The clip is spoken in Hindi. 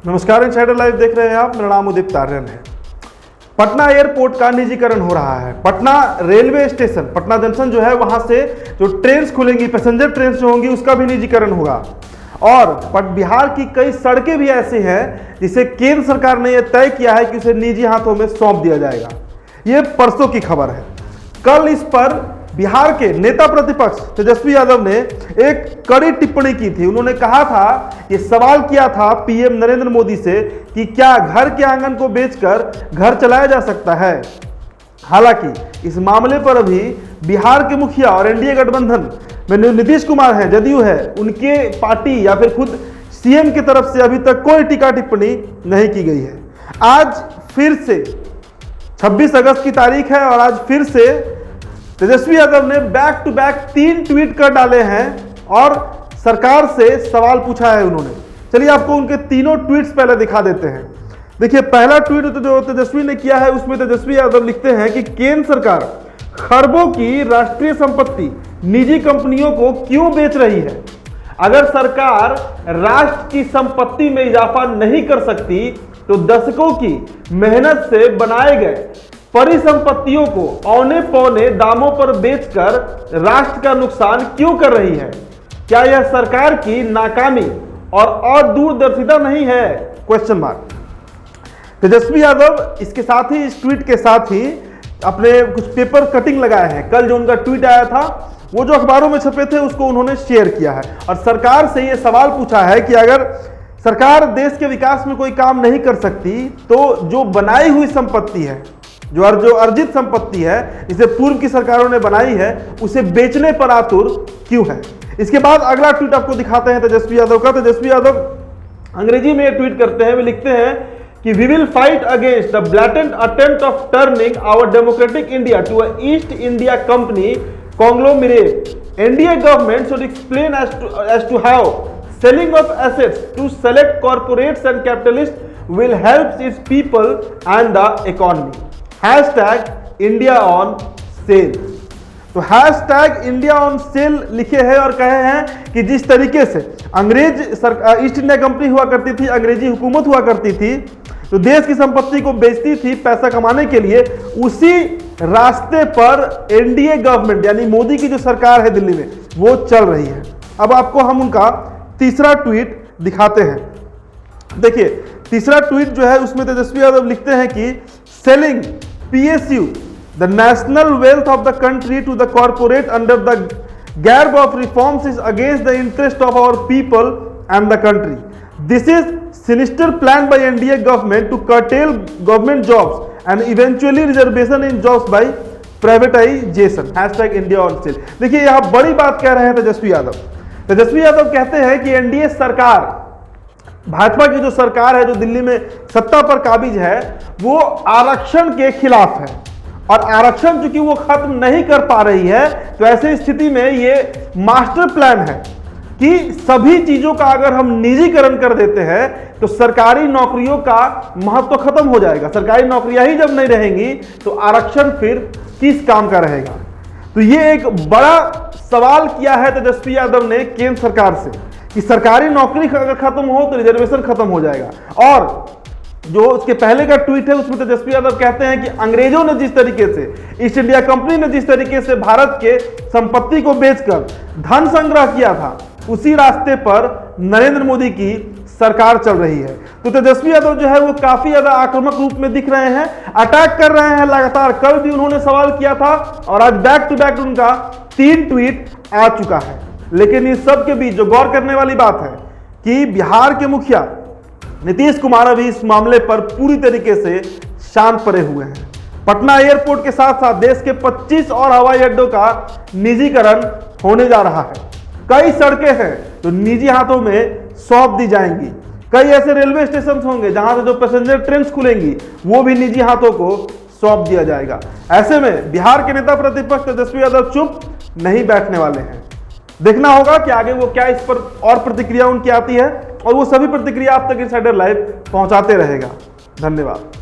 नमस्कार, इनसाइडर लाइव देख रहे हैं आप। मेरा नाम उदित तारियन है। पटना एयरपोर्ट का निजीकरण हो रहा है। Patna railway station, Patna junction जो है, वहां से जो ट्रेन खुलेंगी, पैसेंजर ट्रेन जो होंगी, उसका भी निजीकरण होगा। और बिहार की कई सड़कें भी ऐसी हैं जिसे केंद्र सरकार ने यह तय किया है कि उसे निजी हाथों में सौंप दिया जाएगा। ये परसों की खबर है। कल इस पर बिहार के नेता प्रतिपक्ष तेजस्वी यादव ने एक कड़ी टिप्पणी की थी। उन्होंने कहा था, ये सवाल किया था पीएम नरेंद्र मोदी से कि क्या घर के आंगन को बेचकर घर चलाया जा सकता है। हालांकि इस मामले पर अभी बिहार के मुखिया और एनडीए गठबंधन में नीतीश कुमार हैं, जदयू है, उनके पार्टी या फिर खुद सीएम की तरफ से अभी तक कोई टीका टिप्पणी नहीं की गई है। आज फिर से 26 अगस्त की तारीख है और आज फिर से तेजस्वी यादव ने बैक टू बैक 3 ट्वीट कर डाले हैं और सरकार से सवाल पूछा है उन्होंने। चलिए आपको उनके तीनों ट्वीट्स पहले दिखा देते हैं। देखिए, पहला ट्वीट जो तेजस्वी ने किया है, उसमें तेजस्वी यादव लिखते हैं कि केंद्र सरकार खरबों की राष्ट्रीय संपत्ति निजी कंपनियों को क्यों बेच रही है। अगर सरकार राष्ट्र की संपत्ति में इजाफा नहीं कर सकती तो दशकों की मेहनत से बनाए गए परिसंपत्तियों को औने पौने दामों पर बेचकर राष्ट्र का नुकसान क्यों कर रही है। क्या यह सरकार की नाकामी और दूरदर्शिता नहीं है? Question mark. तेजस्वी यादव इसके साथ ही, इस ट्वीट के साथ ही अपने कुछ पेपर कटिंग लगाए हैं। कल जो उनका ट्वीट आया था, वो जो अखबारों में छपे थे, उसको उन्होंने शेयर किया है और सरकार से यह सवाल पूछा है कि अगर सरकार देश के विकास में कोई काम नहीं कर सकती तो जो बनाई हुई संपत्ति है, जो अर्जित संपत्ति है, जिसे पूर्व की सरकारों ने बनाई है, उसे बेचने पर आतुर क्यों है। इसके बाद अगला ट्वीट आपको दिखाते हैं तेजस्वी यादव का। तेजस्वी यादव अंग्रेजी में ट्वीट करते हैं। वे लिखते हैं कि we will fight against the blatant attempt of turning our democratic India to a East India company conglomerate. NDA government should explain as to how selling of assets to select corporates and capitalists will help its people and the economy. Hashtag India on sale. तो हैशटैग इंडिया ऑन सेल लिखे हैं और कहे हैं कि जिस तरीके से ईस्ट इंडिया कंपनी हुआ करती थी, अंग्रेजी हुकूमत हुआ करती थी, तो देश की संपत्ति को बेचती थी पैसा कमाने के लिए, उसी रास्ते पर एनडीए गवर्नमेंट यानी मोदी की जो सरकार है दिल्ली में, वो चल रही है। अब आपको हम उनका तीसरा ट्वीट दिखाते हैं। देखिए, तीसरा ट्वीट जो है उसमें तेजस्वी यादव लिखते हैं कि selling PSU, the national wealth of the country, to the corporate under the garb of reforms is against the interest of our people and the country. This is sinister plan by NDA government to curtail government jobs and eventually reservation in jobs by privatization. Hashtag India on sale. देखिए, यहाँ बड़ी बात कह रहे हैं तेजस्वी यादव। तेजस्वी यादव कहते हैं कि एनडीए सरकार, भाजपा की जो सरकार है, जो दिल्ली में सत्ता पर काबिज है, वो आरक्षण के खिलाफ है और आरक्षण चूंकि वो खत्म नहीं कर पा रही है, तो ऐसी स्थिति में ये मास्टर प्लान है कि सभी चीजों का अगर हम निजीकरण कर देते हैं तो सरकारी नौकरियों का महत्व खत्म हो जाएगा। सरकारी नौकरियां ही जब नहीं रहेंगी तो आरक्षण फिर किस काम का रहेगा। तो ये एक बड़ा सवाल किया है तेजस्वी यादव ने केंद्र सरकार से कि सरकारी नौकरी अगर खत्म हो तो रिजर्वेशन खत्म हो जाएगा। और जो उसके पहले का ट्वीट है उसमें तेजस्वी यादव कहते हैं कि अंग्रेजों ने जिस तरीके से, ईस्ट इंडिया कंपनी ने जिस तरीके से भारत के संपत्ति को बेचकर धन संग्रह किया था, उसी रास्ते पर नरेंद्र मोदी की सरकार चल रही है। तो तेजस्वी यादव जो है वो काफी ज्यादा आक्रामक रूप में दिख रहे हैं, अटैक कर रहे हैं लगातार। कल भी उन्होंने सवाल किया था और आज बैक टू बैक उनका 3 ट्वीट आ चुका है। लेकिन इस सब के बीच जो गौर करने वाली बात है कि बिहार के मुखिया नीतीश कुमार अभी इस मामले पर पूरी तरीके से शांत पड़े हुए हैं। पटना एयरपोर्ट के साथ साथ देश के 25 और हवाई अड्डों का निजीकरण होने जा रहा है। कई सड़कें हैं जो निजी हाथों में सौंप दी जाएंगी। कई ऐसे रेलवे स्टेशन होंगे जहां से जो पैसेंजर ट्रेन खुलेंगी वो भी निजी हाथों को सौंप दिया जाएगा। ऐसे में बिहार के नेता प्रतिपक्ष तेजस्वी यादव चुप नहीं बैठने वाले हैं। देखना होगा कि आगे वो क्या इस पर और प्रतिक्रिया उनकी आती है और वो सभी प्रतिक्रिया आप तक इनसाइडर लाइव पहुंचाते रहेगा। धन्यवाद।